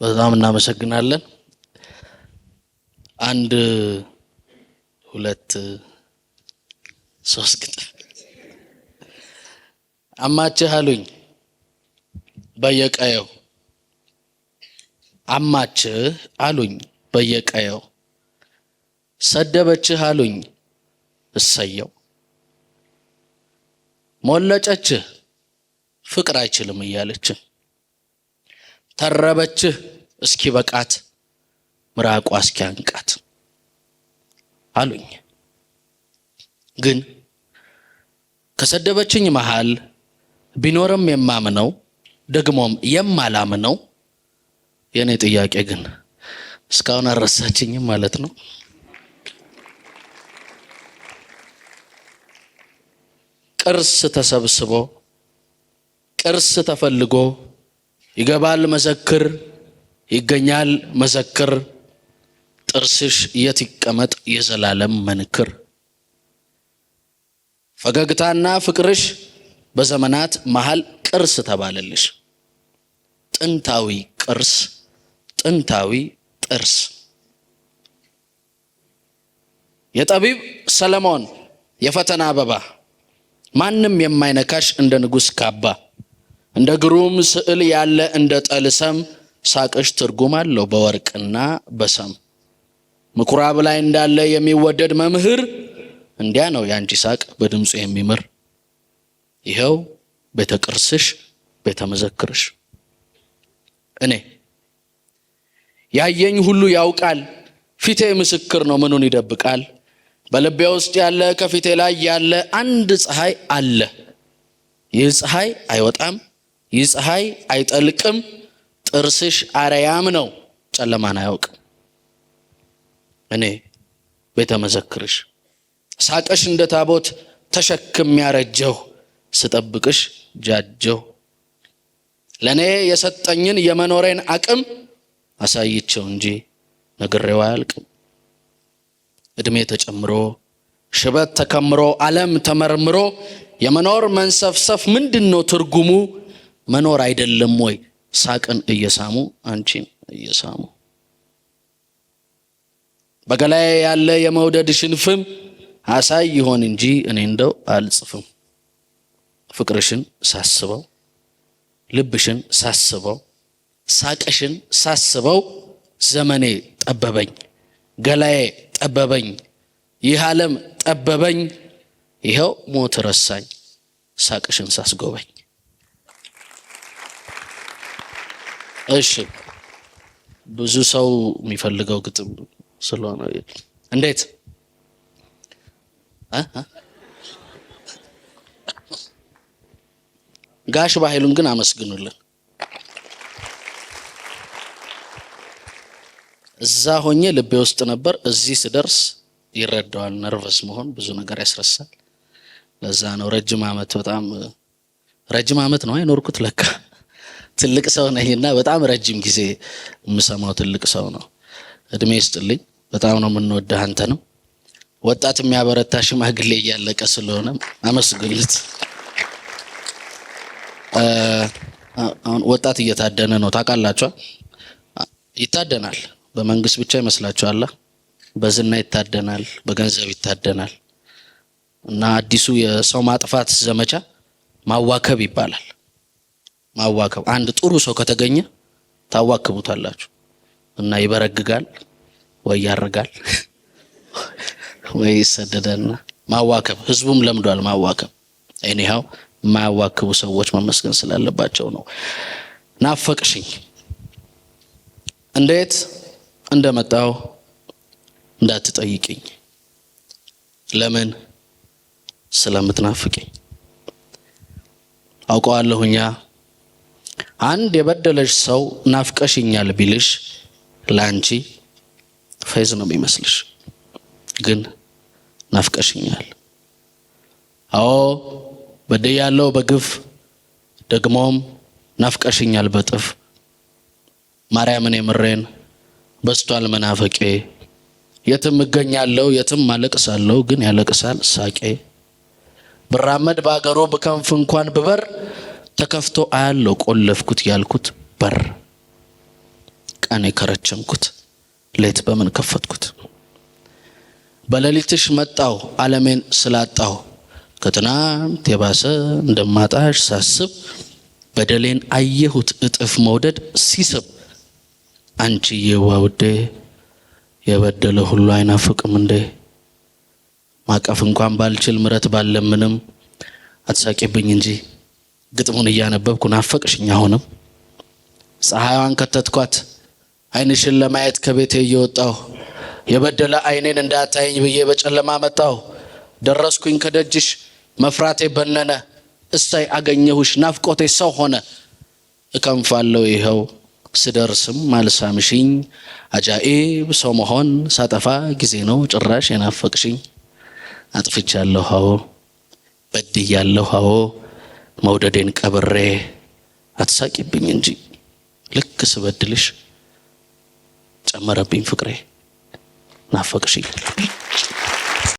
በጣም እናመሰግናለን። አንድ ሁለት ሶስት ግጥም አማችህ አሉኝ በየቀየው አማችህ አሉኝ በየቀየው ሰደበችህ አሉኝ እሰየው ሞለጨችህ ፍቅር አይችልም እያለች ተረበችህ እስኪ በቃት ምራቋ እስኪ አንቃት አሉኝ። ግን ከሰደበችኝ መሃል ቢኖርም የማምነው ደግሞም የማላምነው የኔ ጥያቄ ግን እስካሁን አረሳችኝም ማለት ነው። ቅርስ ተሰብስቦ ቅርስ ተፈልጎ ይገባል መዘክር ይገኛል መዘክር ጥርስሽ የት ይቀመጥ የዘላለም መንክር ፈገግታና ፍቅርሽ በዘመናት መሃል ቅርስ ተባለልሽ ጥንታዊ ቅርስ ጥንታዊ ጥርስ የጠቢብ ሰለሞን የፈተና አበባ ማንም የማይነካሽ እንደ ንጉስ ካባ እንደ ግሩም ስዕል ያለ እንደ ጠልሰም ሳቅሽ ትርጉም አለው በወርቅና በሰም ምኩራብ ላይ እንዳለ የሚወደድ መምህር እንዲያ ነው ያንቺ ሳቅ በድምጹ የሚምር ይሄው ቤተ ቅርስሽ ቤተ መዘክርሽ እኔ ያየኝ ሁሉ ያውቃል ፊቴ ምስክር ነው ምኑን ይደብቃል በልቤ ውስጥ ያለ ከፊቴ ላይ ያለ አንድ ፀሐይ አለ ይህ ፀሐይ አይወጣም ይህ ፀሐይ አይጠልቅም ጥርስሽ አርያም ነው ጨለማን አያውቅም እኔ ቤተ መዘክርሽ ሳቀሽ እንደ ታቦት ተሸክም ያረጀው ስጠብቅሽ ጃጀው ለኔ የሰጠኝን የመኖሬን አቅም አሳይቸው እንጂ ነግሬው አያልቅም እድሜ ተጨምሮ ሽበት ተከምሮ ዓለም ተመርምሮ የመኖር መንሰፍሰፍ ምንድነው ትርጉሙ መኖር አይደለም ወይ ሳቅን እየሳሙ አንቺን እየሳሙ በገላይ ያለ የመውደድሽን ፍም አሳይ ይሆን እንጂ እኔ እንደው አልጽፍም ፍቅርሽን ሳስበው ልብሽን ሳስበው ሳቅሽን ሳስበው ዘመኔ ጠበበኝ ገላዬ ጠበበኝ ይህ ዓለም ጠበበኝ ይሄው ሞት ረሳኝ ሳቅሽን ሳስጎበኝ። እሺ ብዙ ሰው የሚፈልገው ግጥም ስለሆነ እንዴት ጋሽ ባይሉን ግን አመስግኑልን። እዛ ሆኜ ልቤ ውስጥ ነበር እዚህ ስደርስ ይረዳዋል ነርቨስ መሆን ብዙ ነገር ያስረሳል ለዛ ነው ረጅም አመት በጣም ረጅም አመት ነው አይኖርኩት ለካ ትልቅ ሰው ነኝና በጣም ረጅም ጊዜ የምሰማው ትልቅ ሰው ነው እድሜ ይስጥልኝ በጣም ነው የምንወደው አንተንም ወጣት የሚያበረታ ሽማግሌ እያለቀ ስለሆነ አመስግኑት አሁን ወጣት እየታደነ ነው ታውቃላችሁ ይታደናል በመንግስት ብቻ ይመስላችኋል በዝና ይታደናል በገንዘብ ይታደናል እና አዲሱ የሰው ማጥፋት ዘመቻ ማዋከብ ይባላል ማዋከብ አንድ ጥሩ ሰው ከተገኘ ታዋክቡታላችሁ እና ይበረግጋል ወይ ያርጋል ወይ ይሰደዳልና ማዋከብ ህዝቡም ለምዷል ማዋከብ anyhow ማዋከቡ ሰዎች መመስገን ስላለባቸው ነው ናፈቅሽኝ እንዴት እንደመጣው እንዳትጠይቂኝ ለምን ስለምትናፍቂኝ አውቀዋለሁኛ አንድ የበደለሽ ሰው ናፍቀሽኛል ቢልሽ ላንቺ ፈይዝ ነው የሚመስልሽ ግን ናፍቀሽኛል አዎ በደያለው በግፍ ደግሞም ናፍቀሽኛል በጥፍ ማርያምን የምሬን በስቷል መናፈቄ የትም እገኛለሁ የትም አለቅሳለሁ ግን ያለቅሳል ሳቄ ብራመድ ባገሩ በከንፍ እንኳን ብበር ተከፍቶ አያለው ቆለፍኩት ያልኩት በር ቀን የከረቸምኩት ሌት በምን ከፈትኩት? በሌሊትሽ መጣው ዓለሜን ስላጣው ከትናንት የባሰ እንደማጣሽ ሳስብ በደሌን አየሁት እጥፍ መውደድ ሲስብ አንቺዬዋ ውዴ የበደለ ሁሉ አይናፍቅም እንዴ? ማቀፍ እንኳን ባልችል ምረት ባለምንም አትሳቂብኝ እንጂ ግጥሙን እያነበብኩ ናፈቅሽኝ አሁንም። ፀሐይዋን ከተትኳት አይንሽን ለማየት ከቤቴ እየወጣሁ የበደለ አይኔን እንዳታየኝ ብዬ በጨለማ መጣሁ። ደረስኩኝ ከደጅሽ መፍራቴ በነነ እሳይ አገኘሁሽ ናፍቆቴ ሰው ሆነ። እከንፋለሁ ይኸው ስደርስም አልሳምሽኝ አጃኢብ ሰው መሆን ሳጠፋ ጊዜ ነው ጭራሽ የናፈቅሽኝ። አጥፍቻለሁ አዎ በድያለሁ አዎ መውደዴን ቀብሬ አትሳቂብኝ እንጂ ልክ ስበድልሽ ጨመረብኝ ፍቅሬ ናፈቅሽኝ።